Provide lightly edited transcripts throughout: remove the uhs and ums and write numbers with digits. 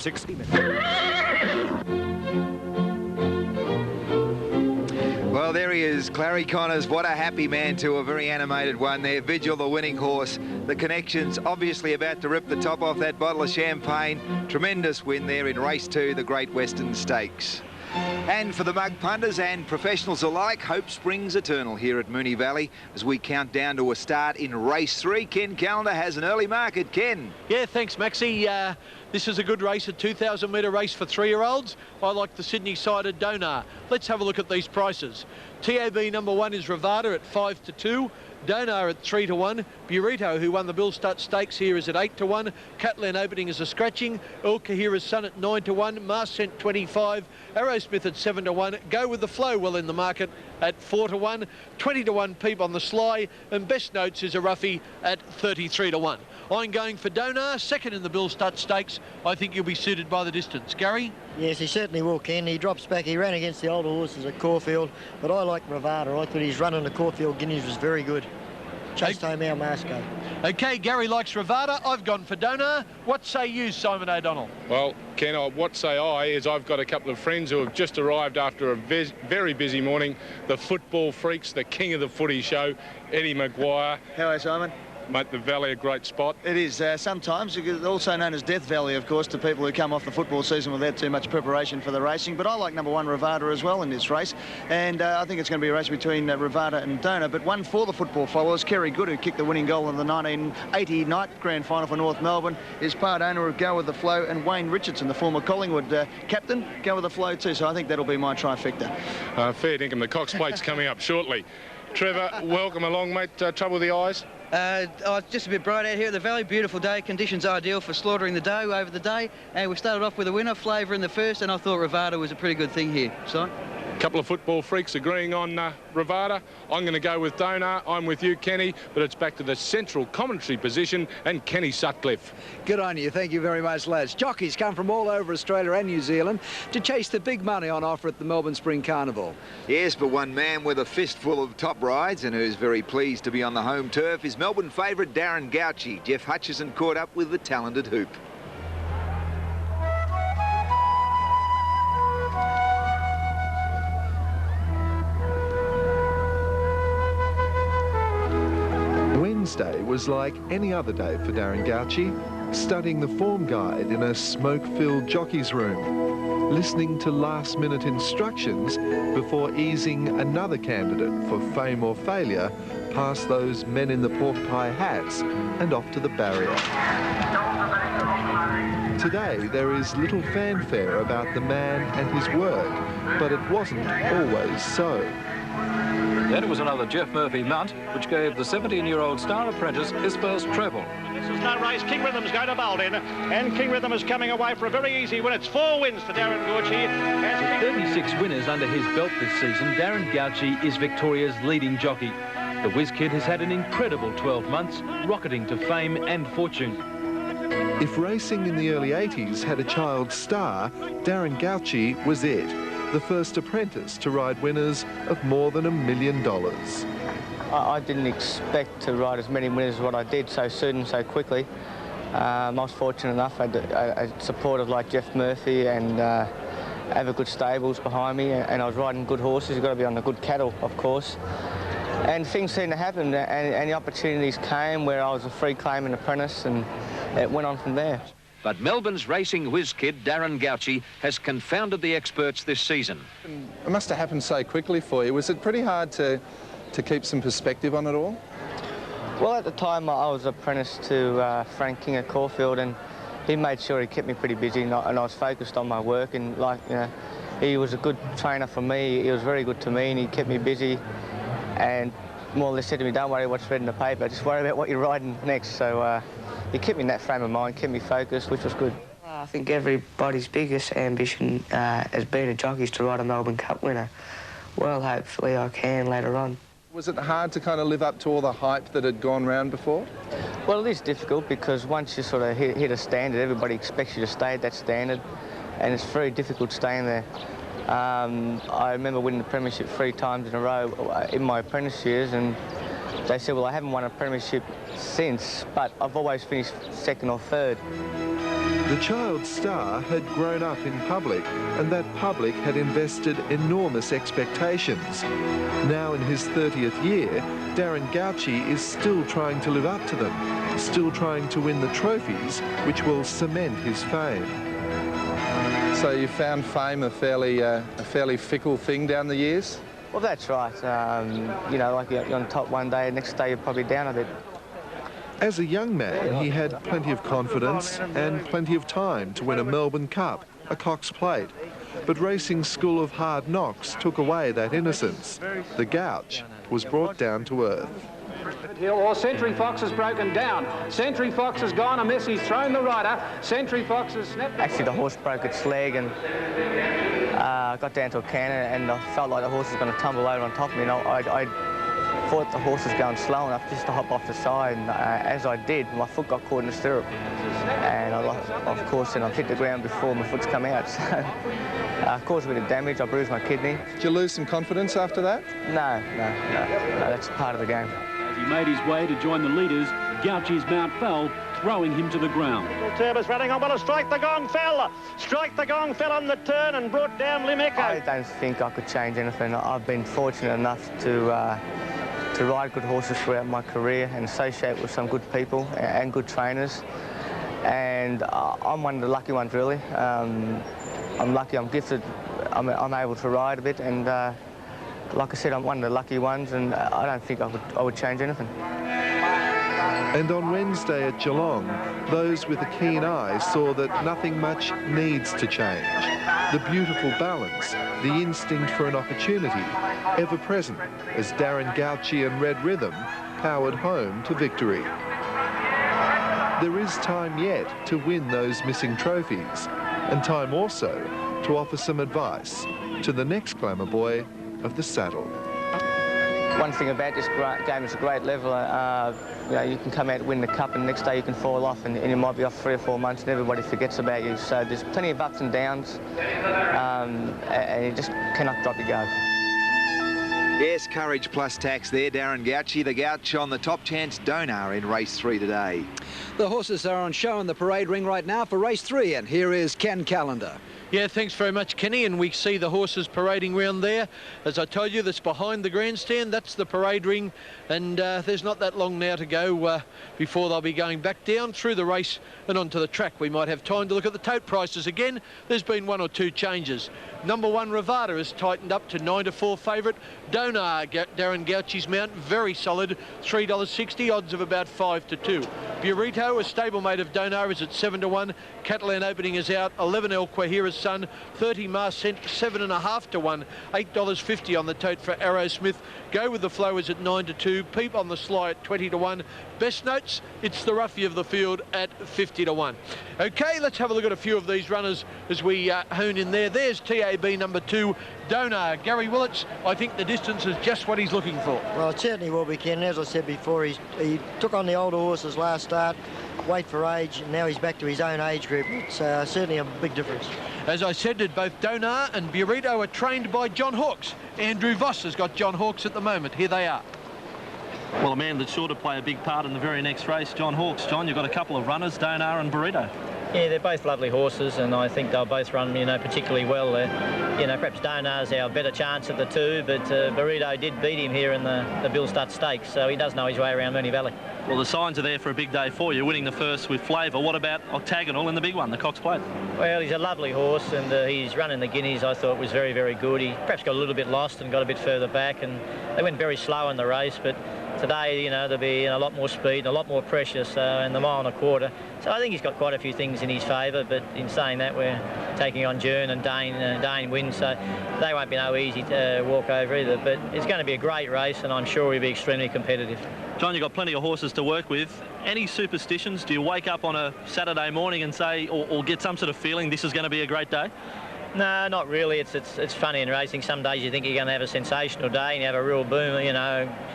60 minutes. Well, there he is, Clary Connors. What a happy man to a very animated one there. Vigil, the winning horse. The Connections obviously about to rip the top off that bottle of champagne. Tremendous win there in race 2, the Great Western Stakes. And for the mug punters and professionals alike, hope springs eternal here at Moonee Valley as we count down to a start in race 3. Ken Callender has an early market. Ken. Yeah, thanks, Maxie. This is a good race, a 2,000-metre race for 3-year-olds. I like the Sydney-sided Donar. Let's have a look at these prices. TAB number 1 is Rivada at 5-2. Donar at 3-1. Burrito, who won the Bill Stott Stakes here, is at 8-1. Catlan opening is a scratching. El Kahira's Son at 9-1. Marscent 25. Arrowsmith at 7-1. Go with the Flow well in the market at 4-1. 20-1 Peep on the Sly. And Best Notes is a roughie at 33-1. I'm going for Donar, second in the Bill Stott Stakes. I think you'll be suited by the distance. Gary? Yes, he certainly will, Ken. He drops back. He ran against the older horses at Caulfield, but I like Rivada. I thought his run on the Caulfield Guineas was very good. Chased home our Masco. OK, Gary likes Rivada. I've gone for Donar. What say you, Simon O'Donnell? Well, Ken, what say I is I've got a couple of friends who have just arrived after a very busy morning. The football freaks, the king of the footy show, Eddie Maguire. How are you, Simon? Mate, the Valley, a great spot. It is sometimes, also known as Death Valley, of course, to people who come off the football season without too much preparation for the racing. But I like number 1 Rivada as well in this race, and I think it's going to be a race between Rivada and Donar, but one for the football followers. Kerry Good, who kicked the winning goal in the 1980 night grand final for North Melbourne, is part owner of Go With The Flow, and Wayne Richardson, the former Collingwood captain, Go With The Flow too. So I think that'll be my trifecta. Fair dinkum. The Cox Plate's coming up shortly. Trevor, welcome along, mate. Trouble with the eyes? It's just a bit bright out here at the Valley. Beautiful day. Conditions ideal for slaughtering the doe over the day. And we started off with a winner, Flavour in the first, and I thought Rivada was a pretty good thing here. So. A couple of football freaks agreeing on Rivada. I'm going to go with Donar. I'm with you, Kenny, but it's back to the central commentary position and Kenny Sutcliffe. Good on you. Thank you very much, lads. Jockeys come from all over Australia and New Zealand to chase the big money on offer at the Melbourne Spring Carnival. Yes, but one man with a fistful of top rides and who's very pleased to be on the home turf is Melbourne favourite Darren Gauci. Jeff Hutchison caught up with the talented Hoop. Wednesday was like any other day for Darren Gauci, studying the form guide in a smoke-filled jockey's room, listening to last-minute instructions before easing another candidate for fame or failure past those men in the pork pie hats and off to the barrier. Today there is little fanfare about the man and his work, but it wasn't always so. Then it was another Jeff Murphy mount, which gave the 17-year-old star apprentice his first treble. This is now race. King Rhythm's going to bowl in, and King Rhythm is coming away for a very easy win. It's 4 wins for Darren Gauci. With 36 winners under his belt this season, Darren Gauci is Victoria's leading jockey. The Whiz Kid has had an incredible 12 months, rocketing to fame and fortune. If racing in the early 80s had a child star, Darren Gauci was it. The first apprentice to ride winners of more than $1 million. I didn't expect to ride as many winners as what I did so soon and so quickly. I was fortunate enough. I had support of like Jeff Murphy and have good stables behind me, and I was riding good horses. You've got to be on the good cattle, of course. And things seemed to happen, and the opportunities came where I was a free claiming apprentice, and it went on from there. But Melbourne's racing whiz kid, Darren Gauci, has confounded the experts this season. It must have happened so quickly for you. Was it pretty hard to keep some perspective on it all? Well, at the time, I was apprenticed to Frank King at Caulfield, and he made sure he kept me pretty busy, and I was focused on my work. And, like, you know, he was a good trainer for me. He was very good to me, and he kept me busy. And more or less said to me, don't worry what's read in the paper, just worry about what you're riding next. So he kept me in that frame of mind, kept me focused, which was good. I think everybody's biggest ambition as being a jockey is to ride a Melbourne Cup winner. Well, hopefully I can later on. Was it hard to kind of live up to all the hype that had gone round before? Well, it is difficult because once you sort of hit a standard, everybody expects you to stay at that standard, and it's very difficult staying there. I remember winning the premiership 3 times in a row in my apprentice years, and they said, well, I haven't won a premiership since, but I've always finished second or third. The child star had grown up in public, and that public had invested enormous expectations. Now in his 30th year, Darren Gauci is still trying to live up to them, still trying to win the trophies which will cement his fame. So you found fame a fairly fickle thing down the years? Well, that's right. You know, like you're on top one day, next day you're probably down a bit. As a young man, he had plenty of confidence and plenty of time to win a Melbourne Cup, a Cox Plate. But racing's school of hard knocks took away that innocence. The Gouch was brought down to earth. Or Century Fox has broken down. Century Fox has gone, a miss, he's thrown the rider. Century Fox has snapped... Actually, the horse broke its leg and got down to a cannon, and I felt like the horse was going to tumble over on top of me. And I thought the horse was going slow enough just to hop off the side, and as I did, my foot got caught in the stirrup. And of course, then I've hit the ground before my foot's come out. So, caused a bit of damage. I bruised my kidney. Did you lose some confidence after that? No, that's part of the game. As he made his way to join the leaders, Gauci's mount fell, throwing him to the ground. Turbis running on, well, Strike the Gong fell. Strike the Gong fell on the turn and brought down Limeco. I don't think I could change anything. I've been fortunate enough to ride good horses throughout my career and associate with some good people and good trainers. And I'm one of the lucky ones, really. I'm lucky, I'm gifted, I'm able to ride a bit, and like I said, I'm one of the lucky ones, and I don't think I would change anything. And on Wednesday at Geelong, those with a keen eye saw that nothing much needs to change. The beautiful balance, the instinct for an opportunity, ever present as Darren Gauci and Red Rhythm powered home to victory. There is time yet to win those missing trophies, and time also to offer some advice to the next glamour boy of the saddle. One thing about this game is a great level. You know, you can come out and win the cup, and the next day you can fall off, and you might be off 3 or 4 months, and everybody forgets about you. So there's plenty of ups and downs, and you just cannot drop your guard. Yes, courage plus tax there, Darren Gauci. The Gouch on the Top Chance Donar in race 3 today. The horses are on show in the parade ring right now for race 3, and here is Ken Callender. Yeah, thanks very much, Kenny, and we see the horses parading round there. As I told you, that's behind the grandstand, that's the parade ring, and there's not that long now to go before they'll be going back down through the race and onto the track. We might have time to look at the tote prices again. There's been 1 or 2 changes. Number 1, Rivada, has tightened up to 9-4 favourite. Donar, Darren Gauci's mount, very solid, $3.60, odds of about 5-2. Burrito, a stablemate of Donar, is at 7-1. Catalan Opening is out. 11 El Quahira's Son, 30 Mars Cent, 7.5-1. $8.50 on the tote for Arrowsmith. Go with the Flow is at 9-2. Peep on the Sly at 20-1. Best Notes, it's the roughie of the field at 50-1. Okay, let's have a look at a few of these runners as we hone in there. There's TAB number 2, Donar. Gary Willits, I think the distance is just what he's looking for. Well, it certainly will be, Ken. As I said before, he took on the older horses last start, wait for age, and now he's back to his own age group. It's certainly a big difference. As I said, both Donar and Burrito are trained by John Hawkes. Andrew Voss has got John Hawkes at the moment. Here they are. Well, a man that's sure to play a big part in the very next race, John Hawkes. John, you've got a couple of runners, Donar and Burrito. Yeah, they're both lovely horses, and I think they'll both run, particularly well. Perhaps Donar's our better chance of the 2, but Burrito did beat him here in the Bill Stud Stakes, so he does know his way around Moonee Valley. Well, the signs are there for a big day for you, winning the first with flavour. What about Octagonal in the big one, the Cox Plate? Well, he's a lovely horse, and he's running the Guineas. I thought was very, very good. He perhaps got a little bit lost and got a bit further back, and they went very slow in the race, but today, there'll be a lot more speed and a lot more pressure, so in the 1.25 miles. So I think he's got quite a few things in his favour, but in saying that, we're taking on Jern and Dane wins, so they won't be no easy to walk over either. But it's going to be a great race, and I'm sure we'll be extremely competitive. John, you've got plenty of horses to work with. Any superstitions? Do you wake up on a Saturday morning and say, or get some sort of feeling this is going to be a great day? No, not really. It's funny in racing. Some days you think you're going to have a sensational day and you have a real boom,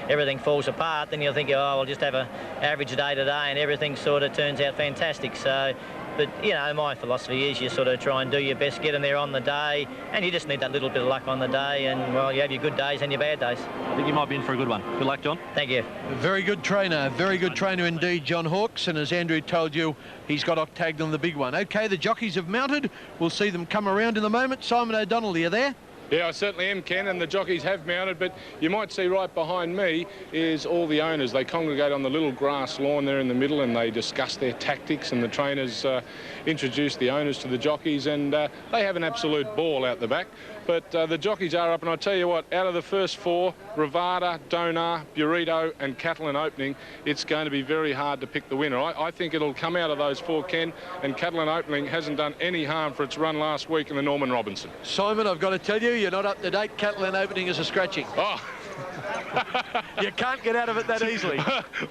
everything falls apart. Then you'll think, oh, I'll just have an average day today, and everything sort of turns out fantastic. So But, you know, my philosophy is you sort of try and do your best, get them there on the day, and you just need that little bit of luck on the day, and, well, you have your good days and your bad days. I think you might be in for a good one. Good luck, John. Thank you. Very good trainer indeed, John Hawkes, and as Andrew told you, he's got Octagon the big one. OK, the jockeys have mounted. We'll see them come around in a moment. Simon O'Donnell, are you there? Yeah, I certainly am, Ken, and the jockeys have mounted, but you might see right behind me is all the owners. They congregate on the little grass lawn there in the middle, and they discuss their tactics, and the trainers introduce the owners to the jockeys, and they have an absolute ball out the back. But the jockeys are up, and I tell you what, out of the first four, Rivada, Donar, Burrito and Catalan Opening, it's going to be very hard to pick the winner. I think it'll come out of those four, Ken, and Catalan Opening hasn't done any harm for its run last week in the Norman Robinson. Simon, I've got to tell you, you're not up to date. Catalan Opening is a scratching. Oh. You can't get out of it that easily.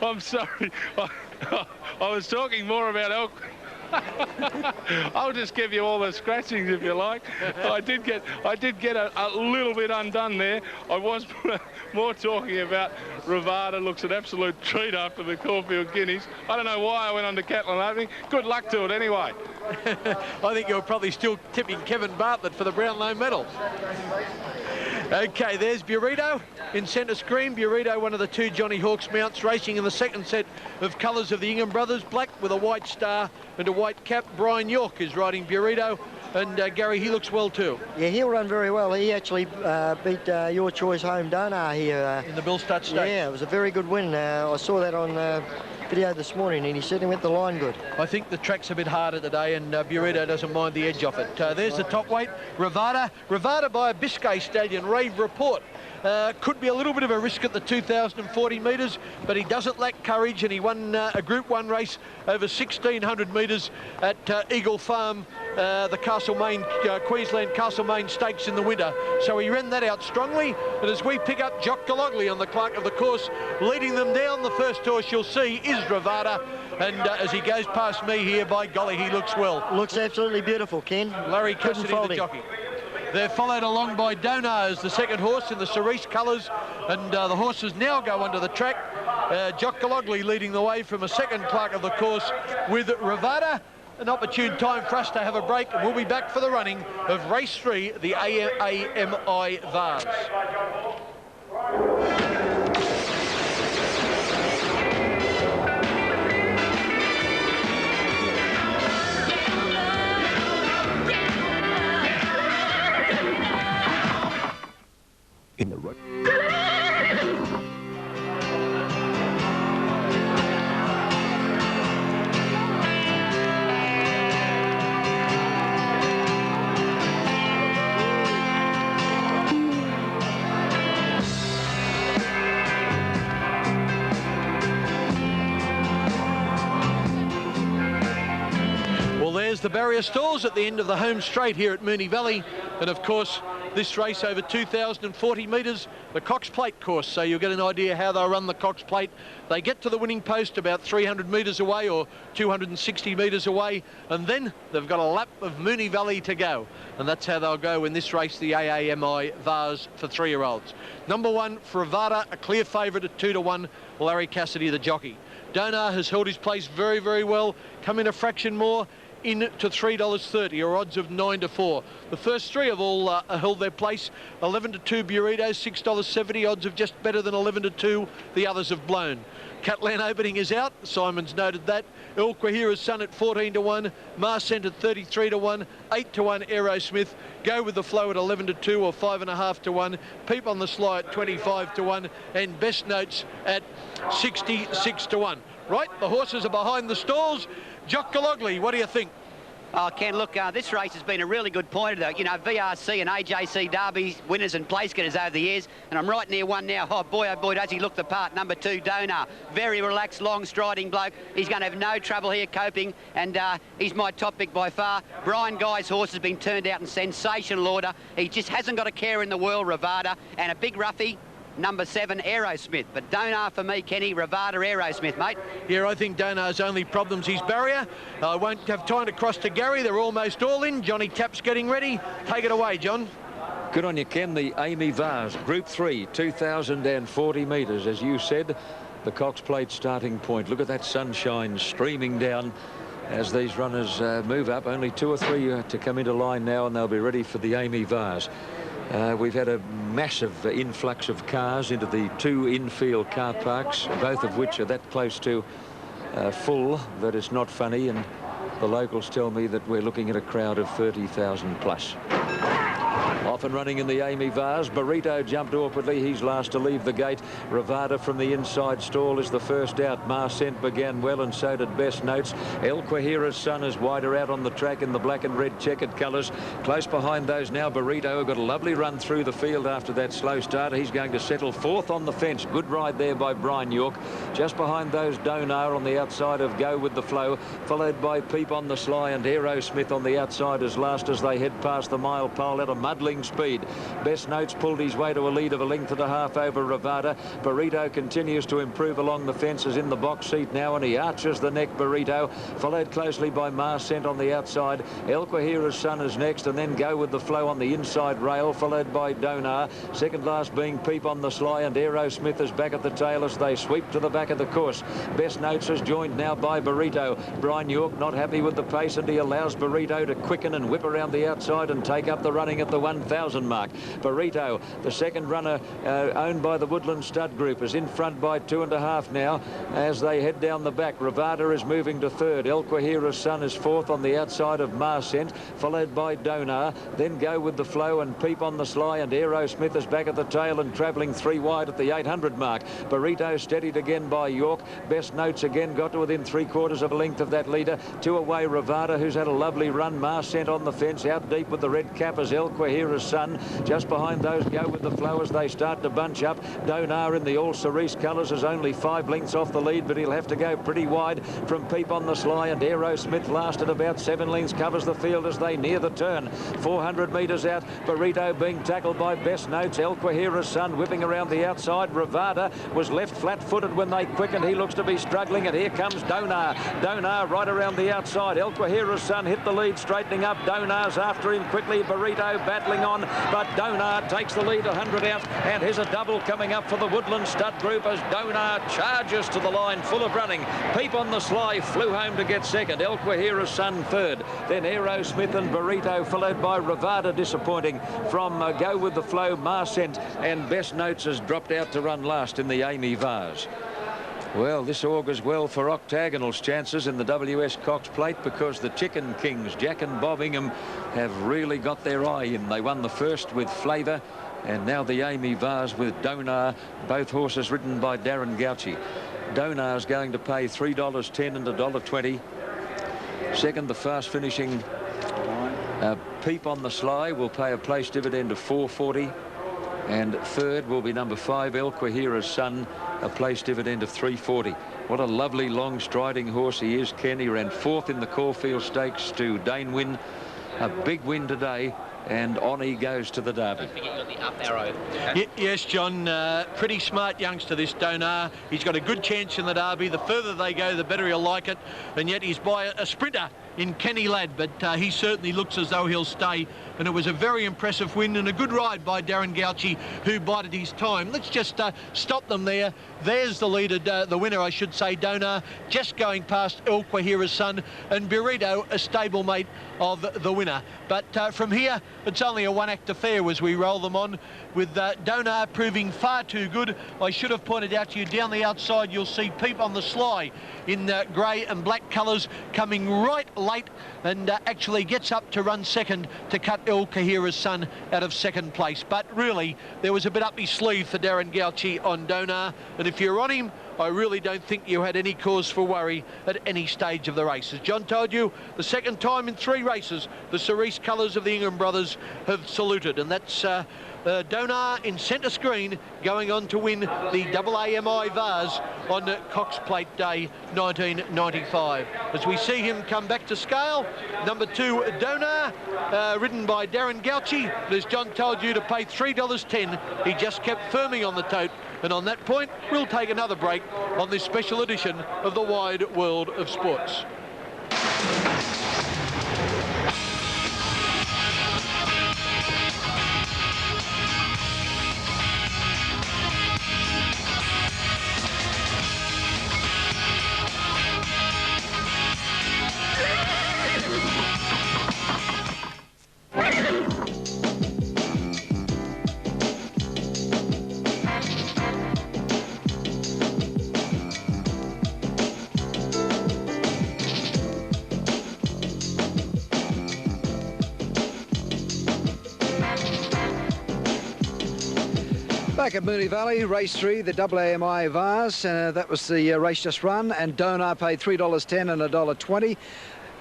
I'm sorry. I was talking more about elk. I'll just give you all the scratchings if you like. I did get a little bit undone there. I was more talking about Rivada. Looks an absolute treat after the Caulfield Guineas. I don't know why I went on to Catalan Opening. Good luck to it anyway. I think you're probably still tipping Kevin Bartlett for the Brownlow medal. OK, there's Burrito in centre screen. Burrito, one of the two Johnny Hawkes mounts, racing in the second set of colours of the Ingham brothers, black with a white star and a white cap. Brian York is riding Burrito, and Gary, he looks well too. Yeah, he'll run very well. He actually beat Your Choice Home Donar here. In the Bill Stutt Stakes. Yeah, it was a very good win. I saw that on video this morning, and he certainly went the line good. I think the track's a bit harder today, and Burrito doesn't mind the edge off it. There's the top weight, Rivada by a Biscay stallion, Rave Report. Could be a little bit of a risk at the 2,040 metres, but he doesn't lack courage, and he won a Group 1 race over 1,600 metres at Eagle Farm, the Castlemaine, Queensland Castlemaine Stakes in the winter. So he ran that out strongly, and as we pick up Jock Galogly on the clerk of the course, leading them down the first horse you'll see is Rivada, and as he goes past me here, by golly, he looks well. Looks absolutely beautiful, Ken. Larry Cassidy, the jockey. They're followed along by Donar as the second horse in the cerise colours, and the horses now go onto the track. Jock Galogly leading the way from a second clerk of the course with Rivada. An opportune time for us to have a break, and we'll be back for the running of race 3, the AMI Vase. In the road. The barrier stalls at the end of the home straight here at Moonee Valley, and of course this race over 2,040 metres, the Cox Plate course, so you'll get an idea how they'll run the Cox Plate. They get to the winning post about 300 metres away or 260 metres away, and then they've got a lap of Moonee Valley to go, and that's how they'll go in this race, the AAMI Vase for 3-year-olds. Number 1 for Rivada, a clear favourite at 2-1, Larry Cassidy the jockey. Donar has held his place very, very well, come in a fraction more, in to $3.30, or odds of 9-4. The first three have all held their place. 11-2 Burritos, $6.70, odds of just better than 11-2. The others have blown. Catalan Opening is out. Simon's noted that. El Quahira's Son at 14-1. Marcent at 33-1. 8-1 Aerosmith. Go with the Flow at 11-2 or 5.5-1. Peep on the Sly at 25-1. And Best Notes at 66-1. Right, the horses are behind the stalls. Jock Galogly, what do you think? Oh, Ken, look, this race has been a really good pointer, though. You know, VRC and AJC Derby winners and place getters over the years, and I'm right near one now. Oh, boy, does he look the part. Number 2, Donar. Very relaxed, long-striding bloke. He's going to have no trouble here coping, and he's my top pick by far. Brian Guy's horse has been turned out in sensational order. He just hasn't got a care in the world, Rivada, and a big roughie. Number 7, Aerosmith. But Donar for me, Kenny. Rivada, Aerosmith, mate. Yeah, I think Donar's only problem's his barrier. I won't have time to cross to Gary. They're almost all in. Johnny Tapp's getting ready. Take it away, John. Good on you, Ken. The AMI Vase, Group 3, 2,040 metres, as you said. The Cox Plate starting point. Look at that sunshine streaming down as these runners move up. Only 2 or 3 to come into line now, and they'll be ready for the Amy Vase. We've had a massive influx of cars into the 2 infield car parks, both of which are that close to full that it's not funny, and the locals tell me that we're looking at a crowd of 30,000 plus. Off and running in the Amy Vase. Burrito jumped awkwardly. He's last to leave the gate. Ravada from the inside stall is the first out. Marcent began well, and so did Best Notes. El Quahira's Son is wider out on the track in the black and red checkered colours. Close behind those now, Burrito got a lovely run through the field after that slow start. He's going to settle 4th on the fence. Good ride there by Brian York. Just behind those, Donar on the outside of Go With The Flow, followed by Peep on the Sly and Aerosmith on the outside as last as they head past the mile pole at a muddling speed. Best Notes pulled his way to a lead of a length and a half over Ravada. Burrito continues to improve along the fences in the box seat now, and he arches the neck, Burrito, followed closely by Marcent on the outside. El Quahira's Son is next, and then Go With The Flow on the inside rail, followed by Donar. Second last being Peep on the Sly, and Aerosmith is back at the tail as they sweep to the back of the course. Best Notes is joined now by Burrito. Brian York not happy with the pace, and he allows Burrito to quicken and whip around the outside and take up the running at the 1,000 mark. Burrito, the second runner owned by the Woodland Stud Group, is in front by 2.5 now as they head down the back. Ravada is moving to 3rd. El Quahira's Son is 4th on the outside of Marcent, followed by Donar. Then Go With The Flow and Peep on the Sly, and Aerosmith is back at the tail and travelling 3 wide at the 800 mark. Burrito steadied again by York. Best Notes again got to within 3/4 of a length of that leader. 2 away Ravada, who's had a lovely run. Marcent on the fence, out deep with the red cap as El Quahira's Son. Just behind those, Go With The Flow as they start to bunch up. Donar in the all cerise colours is only 5 lengths off the lead, but he'll have to go pretty wide from Peep on the Sly, and Aerosmith last at about 7 lengths, covers the field as they near the turn. 400 metres out, Burrito being tackled by Best Notes. El Quahira's Son whipping around the outside. Ravada was left flat-footed when they quickened. He looks to be struggling, and here comes Donar. Donar right around the outside. El Quahira's Son hit the lead, straightening up. Donar's after him quickly. Burrito battling on, but Donar takes the lead 100 out, and here's a double coming up for the Woodland Stud Group as Donar charges to the line full of running. Peep on the Sly flew home to get second. El Quahira's Son 3rd. Then Aerosmith and Burrito, followed by Ravada, disappointing from Go With The Flow. Marcent and Best Notes has dropped out to run last in the Amy Vase. Well, this augurs well for Octagonal's chances in the WS Cox Plate, because the Chicken Kings, Jack and Bob Ingham, have really got their eye in. They won the first with Flavour, and now the Amy Vase with Donar, both horses ridden by Darren Gauci. Donar's going to pay $3.10 and $1.20. Second, the fast finishing Peep on the Sly will pay a place dividend of $4.40. And third will be number 5, El Quahira's Son, a place dividend of $3.40. What a lovely long striding horse he is, Ken. He ran 4th in the Caulfield Stakes to Dane Win. A big win today, and on he goes to the Derby. Yes, John, pretty smart youngster, this Donar. He's got a good chance in the Derby. The further they go, the better he'll like it. And yet he's by a sprinter in Kenny Ladd, but he certainly looks as though he'll stay. And it was a very impressive win and a good ride by Darren Gauci, who bided his time. Let's just stop them there. There's the leader, the winner, I should say, Donar, just going past El Quahira's Son, and Burrito, a stablemate of the winner. But from here, it's only a one-act affair as we roll them on, with Donar proving far too good. I should have pointed out to you, down the outside, you'll see Peep on the Sly in grey and black colours coming right late, and actually gets up to run second to cut El Quahira's Son out of second place. But really, there was a bit up his sleeve for Darren Gauci on Donar, and if you're on him, I really don't think you had any cause for worry at any stage of the race. As John told you, the second time in 3 races, the cerise colours of the Ingham brothers have saluted, and that's Donar in centre screen, going on to win the AAMI Vase on Cox Plate Day 1995. As we see him come back to scale, number 2 Donar, ridden by Darren Gauci, but as John told you, to pay $3.10, he just kept firming on the tote. And on that point, we'll take another break on this special edition of the Wide World of Sports. Back at Moonee Valley, race 3, the AMI Vars. That was the race just run, and Donar paid $3.10 and $1.20.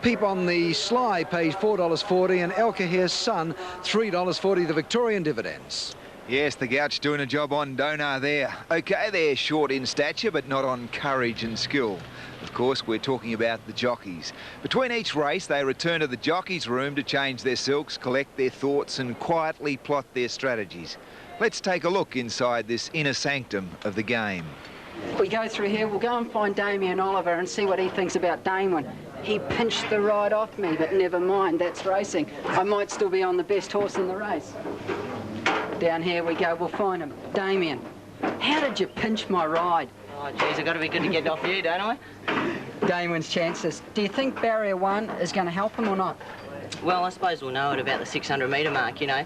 Peep on the Sly paid $4.40, and El Kahir's Son $3.40, the Victorian dividends. Yes, the Gouch doing a job on Donar there. OK, they're short in stature, but not on courage and skill. Of course, we're talking about the jockeys. Between each race, they return to the jockeys' room to change their silks, collect their thoughts and quietly plot their strategies. Let's take a look inside this inner sanctum of the game. If we go through here, we'll go and find Damien Oliver and see what he thinks about Damon. He pinched the ride off me, but never mind, that's racing. I might still be on the best horse in the race. Down here we go, we'll find him. Damien, how did you pinch my ride? Oh, geez, I've got to be good to get off you, don't I? Damien's chances. Do you think barrier 1 is going to help him or not? Well, I suppose we'll know at about the 600-metre mark, you know.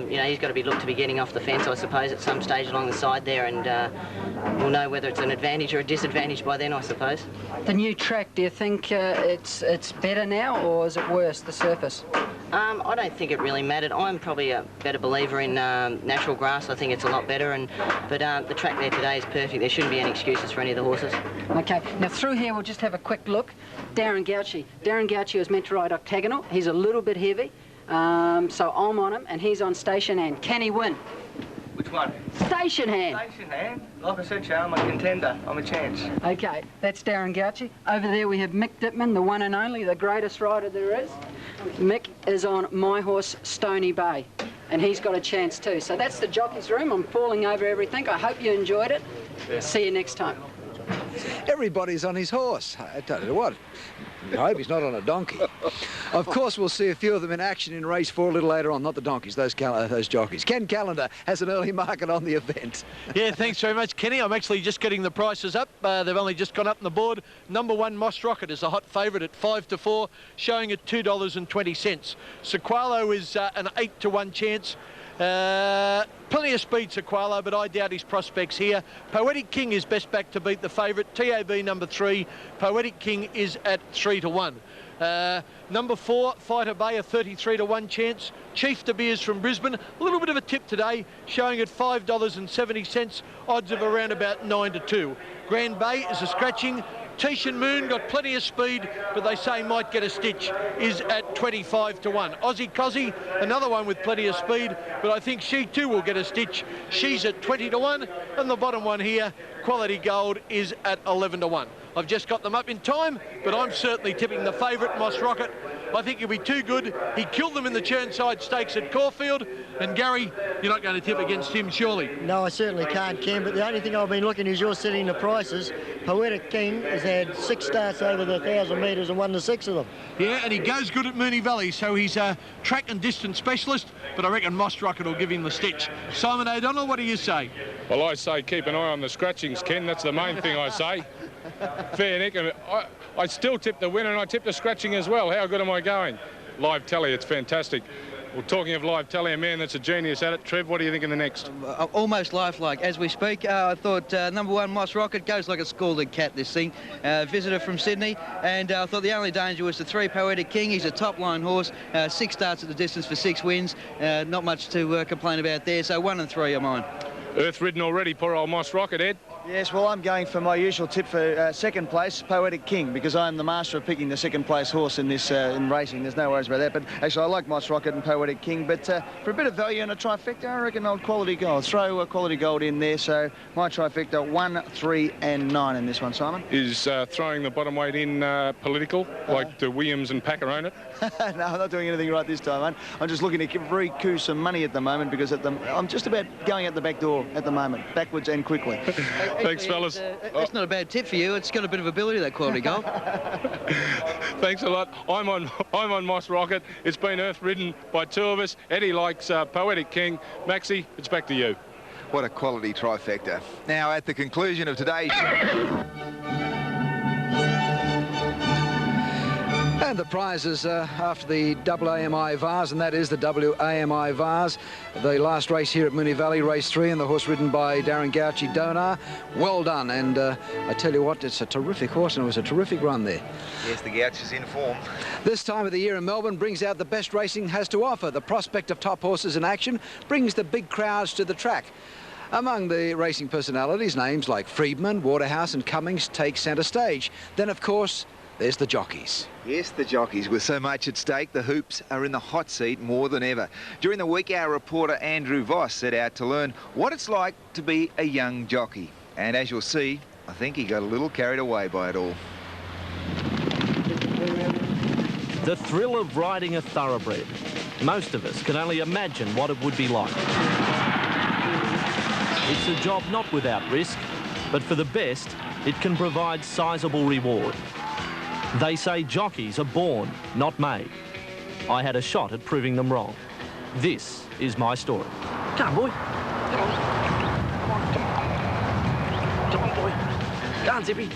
He's got to be looked to be getting off the fence, I suppose, at some stage along the side there, and we'll know whether it's an advantage or a disadvantage by then, I suppose. The new track, do you think it's better now, or is it worse, the surface? I don't think it really mattered. I'm probably a better believer in natural grass. I think it's a lot better, but the track there today is perfect. There shouldn't be any excuses for any of the horses. OK, now through here we'll just have a quick look. Darren Gouchy. Darren Gouchy was meant to ride octagonal. He's a little bit heavy, so I'm on him, and he's on station hand. Can he win? Which one? Station hand. Station hand? Like I said, Joe, I'm a contender. I'm a chance. OK, that's Darren Gouchy. Over there we have Mick Dittman, the one and only, the greatest rider there is. Mick is on my horse, Stony Bay, and he's got a chance too. So that's the jockey's room. I'm falling over everything. I hope you enjoyed it. Yeah. See you next time. Everybody's on his horse. I tell you what, I hope he's not on a donkey. Of course, we'll see a few of them in action in race 4 a little later on. Not the donkeys, those jockeys. Ken Callender has an early market on the event. Yeah, thanks very much, Kenny. I'm actually just getting the prices up. They've only just gone up on the board. Number 1, Moss Rocket, is a hot favourite at 5-4, showing at $2.20. Sequalo is an 8-1 chance. Plenty of speed, Sequalo, but I doubt his prospects here. Poetic King is best back to beat the favourite. TAB number 3. Poetic King is at 3-1. Number 4, Fighter Bay, a 33-1 chance. Chief De Beers from Brisbane, a little bit of a tip today, showing at $5.70, odds of around about 9-2. Grand Bay is a scratching. Tishan Moon got plenty of speed, but they say might get a stitch, is at 25-1. Aussie Cozzy, another one with plenty of speed, but I think she too will get a stitch. She's at 20-1, and the bottom one here, Quality Gold, is at 11-1. I've just got them up in time, but I'm certainly tipping the favourite, Moss Rocket. I think he'll be too good. He killed them in the Churnside Stakes at Caulfield. And Gary, you're not going to tip against him, surely? No, I certainly can't, Ken, but the only thing I've been looking is you're setting the prices. Poetic King has had 6 starts over the 1,000 metres and won the 6 of them. Yeah, and he goes good at Moonee Valley, so he's a track and distance specialist, but I reckon Moss Rocket will give him the stitch. Simon O'Donnell, what do you say? Well, I say keep an eye on the scratchings, Ken. That's the main thing I say. Fair Nick. I still tip the winner, and I tip the scratching as well. How good am I going? Live tally, it's fantastic. Well, talking of live tally, a man that's a genius at it. Trev, what do you think of the next? Almost lifelike. As we speak, I thought number 1, Moss Rocket, goes like a scalded cat, this thing. Visitor from Sydney, and I thought the only danger was the 3, Poetic King. He's a top-line horse, 6 starts at the distance for 6 wins. Not much to complain about there, so 1 and 3 are mine. Earth ridden already, poor old Moss Rocket, Ed. Yes, well, I'm going for my usual tip for second place, Poetic King, because I'm the master of picking the second place horse in this in racing. There's no worries about that. But actually, I like Moss Rocket and Poetic King. But for a bit of value and a trifecta, I reckon old Quality Gold. Throw Quality Gold in there. So my trifecta, 1, 3 and 9 in this one, Simon. Is throwing the bottom weight in political, like the Williams and Packer own it? No, I'm not doing anything right this time, mate. I'm just looking to recoup some money at the moment because I'm just about going out the back door at the moment, backwards and quickly. Thanks, fellas. That's not a bad tip for you. It's got a bit of ability, that Quality Gold. Thanks a lot. I'm on Moss Rocket. It's been earth ridden by 2 of us. Eddie likes Poetic King. Maxie, it's back to you. What a quality trifecta. Now, at the conclusion of today's show... And the prizes after the AMI Vars, and that is the AMI Vars. The last race here at Moonee Valley, race 3, and the horse ridden by Darren Gouchy, Donar. Well done, and I tell you what, it's a terrific horse, and it was a terrific run there. Yes, the Gouch is in form. This time of the year in Melbourne brings out the best racing has to offer. The prospect of top horses in action brings the big crowds to the track. Among the racing personalities, names like Friedman, Waterhouse and Cummings take centre stage. Then, of course, there's the jockeys. Yes, the jockeys. With so much at stake, the hoops are in the hot seat more than ever. During the week, our reporter Andrew Voss set out to learn what it's like to be a young jockey. And as you'll see, I think he got a little carried away by it all. The thrill of riding a thoroughbred. Most of us can only imagine what it would be like. It's a job not without risk, but for the best, it can provide sizable reward. They say jockeys are born, not made. I had a shot at proving them wrong. This is my story. Come on, boy. Come on. Come on, come on. Come on, boy. Go on, Zippy.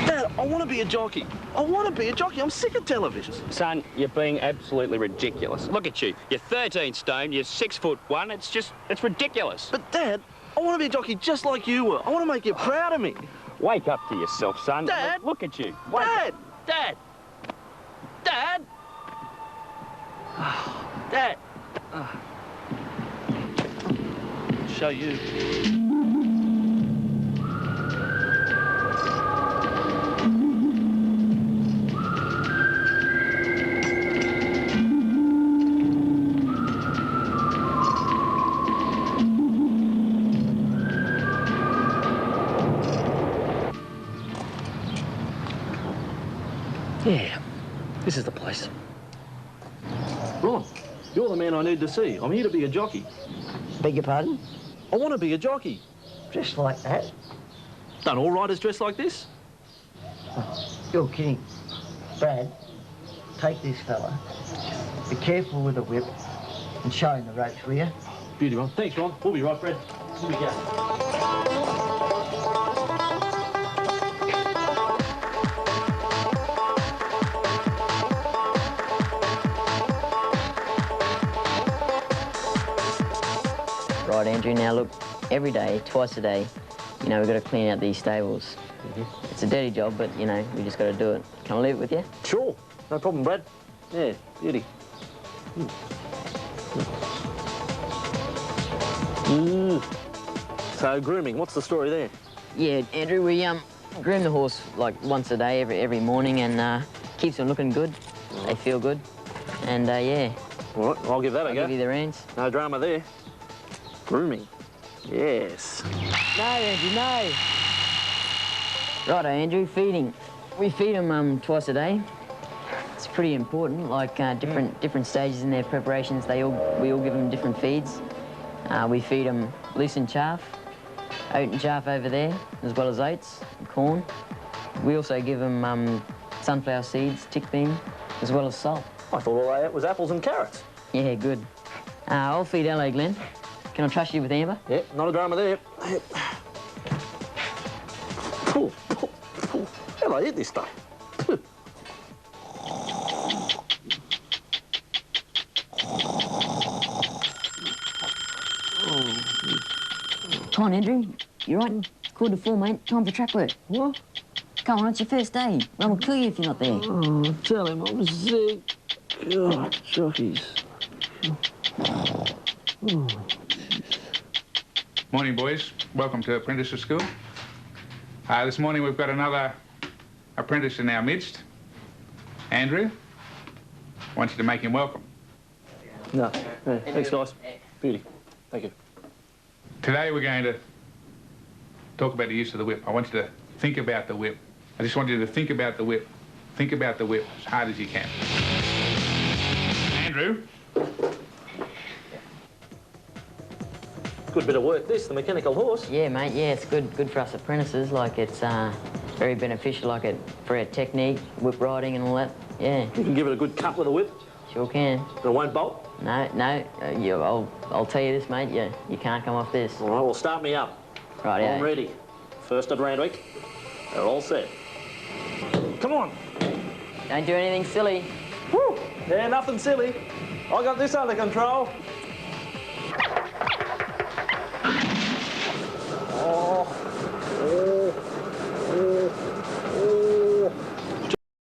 Dad, I want to be a jockey. I want to be a jockey. I'm sick of television. Son, you're being absolutely ridiculous. Look at you. You're 13 stone, you're 6'1". It's ridiculous. But, Dad, I want to be a jockey just like you were. I want to make you proud of me. Wake up to yourself, son. Dad! Look at you. Dad! Dad! Dad! Dad! I'll show you. Yeah, this is the place. Ron, you're the man I need to see. I'm here to be a jockey. Beg your pardon? I want to be a jockey. Dressed like that? Don't all riders dress like this? Oh, you're kidding. Brad, take this fella. Be careful with the whip and show him the ropes, will you? Beauty, Ron. Thanks, Ron. We'll be right, Brad. Here we go. Right, Andrew, now look, every day, twice a day, you know, we've got to clean out these stables. It's a dirty job, but, you know, we just got to do it. Can I leave it with you? Sure, no problem, Brad. Yeah, beauty. So, grooming, what's the story there? Yeah, Andrew, we groom the horse like once a day, every morning, and keeps them looking good. They feel good, and yeah. All right, I'll give that a go. I'll give you the reins. No drama there. Grooming. Yes. No, Andrew, no. Righto, Andrew, feeding. We feed them twice a day. It's pretty important, like different stages in their preparations, we all give them different feeds. We feed them loosened chaff, oat and chaff over there, as well as oats and corn. We also give them sunflower seeds, tick bean, as well as salt. I thought all I ate was apples and carrots. Yeah, good. I'll feed LA Glenn. Can I trust you with Amber? Yeah, not a drama there. Pull. Hell, I hit this stuff. Come on, Andrew. You're right. Quarter to 4, mate. Time for track work. What? Come on, it's your first day. Ron will kill you if you're not there. Oh, tell him I'm sick. God, jockeys. Morning, boys. Welcome to Apprentice School. This morning we've got another apprentice in our midst. Andrew, I want you to make him welcome. No, yeah, thanks, guys. Beauty. Thank you. Today we're going to talk about the use of the whip. I want you to think about the whip. I just want you to think about the whip. Think about the whip as hard as you can. Andrew. Good bit of work, this, the mechanical horse. Yeah, mate, yeah, it's good for us apprentices. Like, it's very beneficial, like, for our technique, whip riding and all that, yeah. You can give it a good cut with a whip? Sure can. But it won't bolt? No, I'll tell you this, mate, you can't come off this. All right, well, start me up. Right, I'm ready. First at Randwick, they're all set. Come on. Don't do anything silly. Woo! Yeah, nothing silly. I got this under control.